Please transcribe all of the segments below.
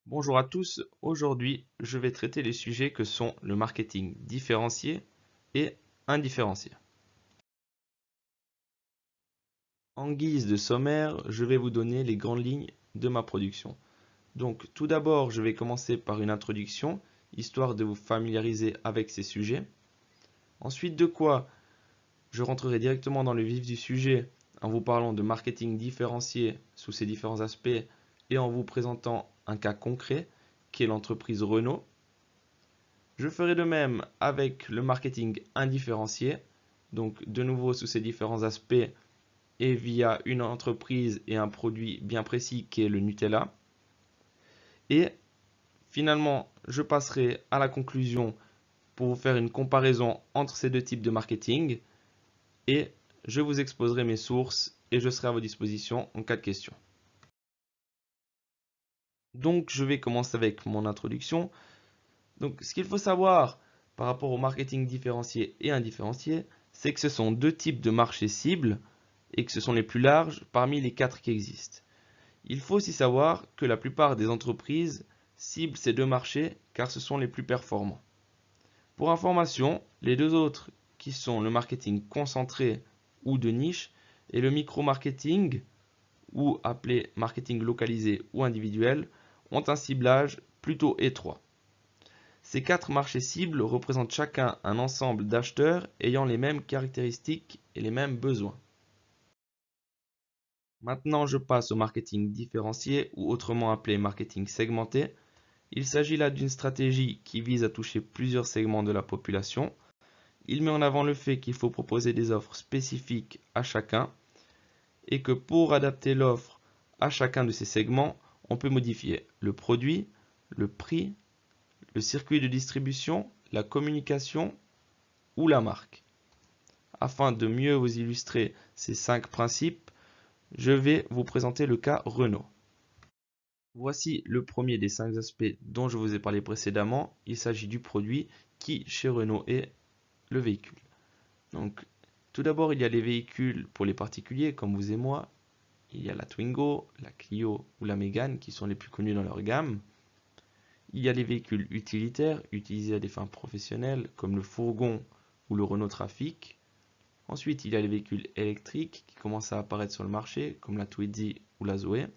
Bonjour à tous, aujourd'hui je vais traiter les sujets que sont le marketing différencié et indifférencié. En guise de sommaire, je vais vous donner les grandes lignes de ma production. Donc tout d'abord, je vais commencer par une introduction, histoire de vous familiariser avec ces sujets. Ensuite de quoi, je rentrerai directement dans le vif du sujet en vous parlant de marketing différencié sous ses différents aspects et en vous présentant un cas concret qui est l'entreprise Renault. Je ferai de même avec le marketing indifférencié, donc de nouveau sous ses différents aspects et via une entreprise et un produit bien précis qui est le Nutella. Et finalement, je passerai à la conclusion pour vous faire une comparaison entre ces deux types de marketing et je vous exposerai mes sources et je serai à vos dispositions en cas de question. Donc je vais commencer avec mon introduction. Donc, ce qu'il faut savoir par rapport au marketing différencié et indifférencié, c'est que ce sont deux types de marchés cibles et que ce sont les plus larges parmi les quatre qui existent. Il faut aussi savoir que la plupart des entreprises ciblent ces deux marchés car ce sont les plus performants. Pour information, les deux autres qui sont le marketing concentré ou de niche et le micro-marketing ou appelé marketing localisé ou individuel ont un ciblage plutôt étroit. Ces quatre marchés cibles représentent chacun un ensemble d'acheteurs ayant les mêmes caractéristiques et les mêmes besoins. Maintenant, je passe au marketing différencié ou autrement appelé marketing segmenté. Il s'agit là d'une stratégie qui vise à toucher plusieurs segments de la population. Il met en avant le fait qu'il faut proposer des offres spécifiques à chacun et que pour adapter l'offre à chacun de ces segments, on peut modifier le produit, le prix, le circuit de distribution, la communication ou la marque. Afin de mieux vous illustrer ces 5 principes, je vais vous présenter le cas Renault. Voici le premier des 5 aspects dont je vous ai parlé précédemment. Il s'agit du produit qui, chez Renault, est le véhicule. Donc, tout d'abord, il y a les véhicules pour les particuliers comme vous et moi. Il y a la Twingo, la Clio ou la Mégane qui sont les plus connus dans leur gamme. Il y a les véhicules utilitaires utilisés à des fins professionnelles comme le fourgon ou le Renault Trafic. Ensuite, il y a les véhicules électriques qui commencent à apparaître sur le marché, comme la Twizy ou la Zoé.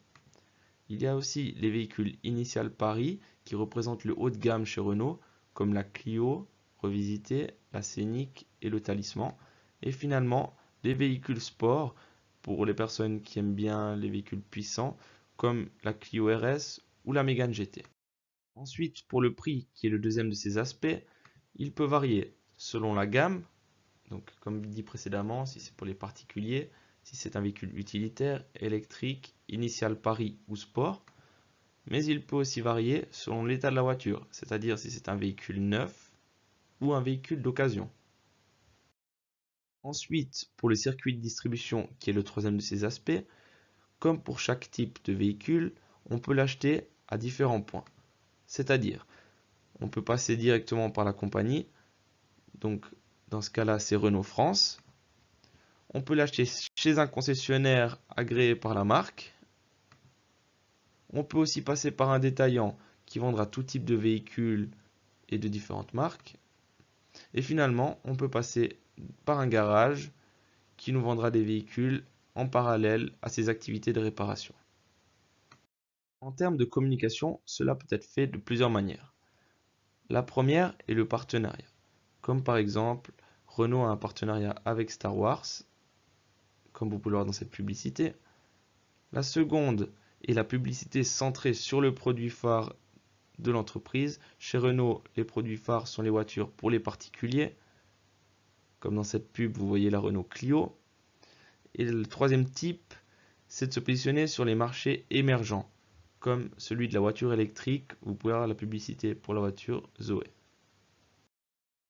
Il y a aussi les véhicules Initial Paris qui représentent le haut de gamme chez Renault, comme la Clio revisitée, la Scénic et le Talisman. Et finalement, les véhicules sport pour les personnes qui aiment bien les véhicules puissants, comme la Clio RS ou la Mégane GT. Ensuite, pour le prix, qui est le deuxième de ces aspects, il peut varier selon la gamme. Donc, comme dit précédemment, si c'est pour les particuliers, si c'est un véhicule utilitaire, électrique, initial Paris ou sport. Mais il peut aussi varier selon l'état de la voiture, c'est-à-dire si c'est un véhicule neuf ou un véhicule d'occasion. Ensuite, pour le circuit de distribution, qui est le troisième de ces aspects, comme pour chaque type de véhicule, on peut l'acheter à différents points. C'est-à-dire, on peut passer directement par la compagnie, donc dans ce cas-là, c'est Renault France. On peut l'acheter chez un concessionnaire agréé par la marque. On peut aussi passer par un détaillant qui vendra tout type de véhicules et de différentes marques. Et finalement, on peut passer par un garage qui nous vendra des véhicules en parallèle à ses activités de réparation. En termes de communication, cela peut être fait de plusieurs manières. La première est le partenariat. Comme par exemple, Renault a un partenariat avec Star Wars, comme vous pouvez le voir dans cette publicité. La seconde est la publicité centrée sur le produit phare de l'entreprise. Chez Renault, les produits phares sont les voitures pour les particuliers. Comme dans cette pub, vous voyez la Renault Clio. Et le troisième type, c'est de se positionner sur les marchés émergents, comme celui de la voiture électrique. Vous pouvez avoir la publicité pour la voiture Zoé.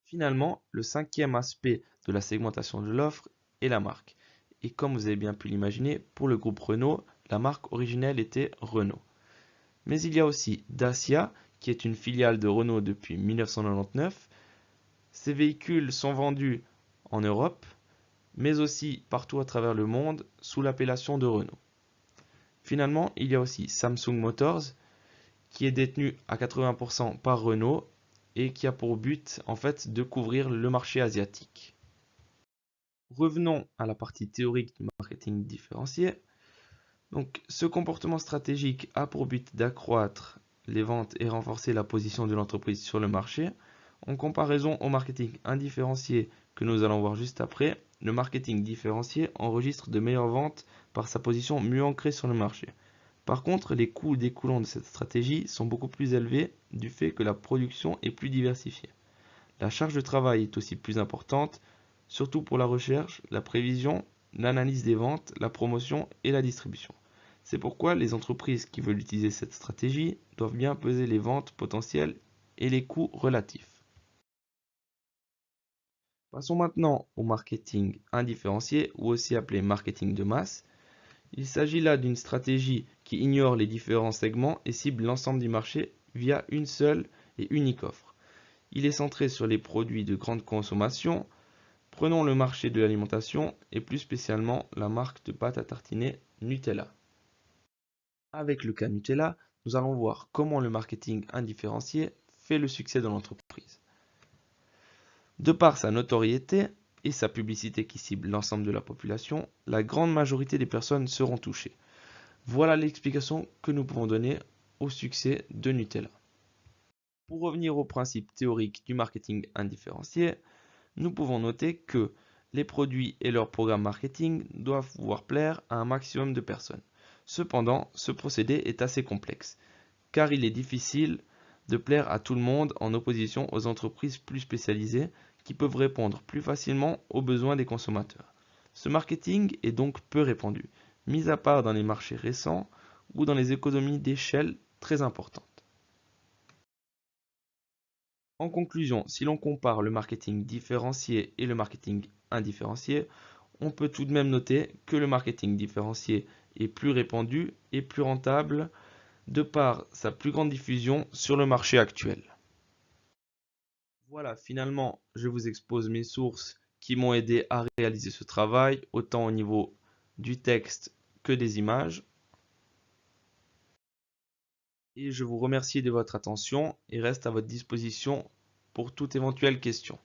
Finalement, le cinquième aspect de la segmentation de l'offre est la marque. Et comme vous avez bien pu l'imaginer, pour le groupe Renault, la marque originelle était Renault. Mais il y a aussi Dacia, qui est une filiale de Renault depuis 1999. Ces véhicules sont vendus en Europe, mais aussi partout à travers le monde sous l'appellation de Renault. Finalement, il y a aussi Samsung Motors, qui est détenu à 80% par Renault et qui a pour but en fait de couvrir le marché asiatique. Revenons à la partie théorique du marketing différencié. Donc, ce comportement stratégique a pour but d'accroître les ventes et renforcer la position de l'entreprise sur le marché. En comparaison au marketing indifférencié que nous allons voir juste après, le marketing différencié enregistre de meilleures ventes par sa position mieux ancrée sur le marché. Par contre, les coûts découlant de cette stratégie sont beaucoup plus élevés du fait que la production est plus diversifiée. La charge de travail est aussi plus importante, surtout pour la recherche, la prévision, l'analyse des ventes, la promotion et la distribution. C'est pourquoi les entreprises qui veulent utiliser cette stratégie doivent bien peser les ventes potentielles et les coûts relatifs. Passons maintenant au marketing indifférencié ou aussi appelé marketing de masse. Il s'agit là d'une stratégie qui ignore les différents segments et cible l'ensemble du marché via une seule et unique offre. Il est centré sur les produits de grande consommation. Prenons le marché de l'alimentation et plus spécialement la marque de pâte à tartiner Nutella. Avec le cas Nutella, nous allons voir comment le marketing indifférencié fait le succès de l'entreprise. De par sa notoriété et sa publicité qui cible l'ensemble de la population, la grande majorité des personnes seront touchées. Voilà l'explication que nous pouvons donner au succès de Nutella. Pour revenir au principe théorique du marketing indifférencié, nous pouvons noter que les produits et leurs programmes marketing doivent pouvoir plaire à un maximum de personnes. Cependant, ce procédé est assez complexe, car il est difficile de plaire à tout le monde en opposition aux entreprises plus spécialisées qui peuvent répondre plus facilement aux besoins des consommateurs. Ce marketing est donc peu répandu, mis à part dans les marchés récents ou dans les économies d'échelle très importantes. En conclusion, si l'on compare le marketing différencié et le marketing indifférencié, on peut tout de même noter que le marketing différencié est plus répandu et plus rentable de par sa plus grande diffusion sur le marché actuel. Voilà, finalement, je vous expose mes sources qui m'ont aidé à réaliser ce travail, autant au niveau du texte que des images. Et je vous remercie de votre attention et reste à votre disposition pour toute éventuelle question.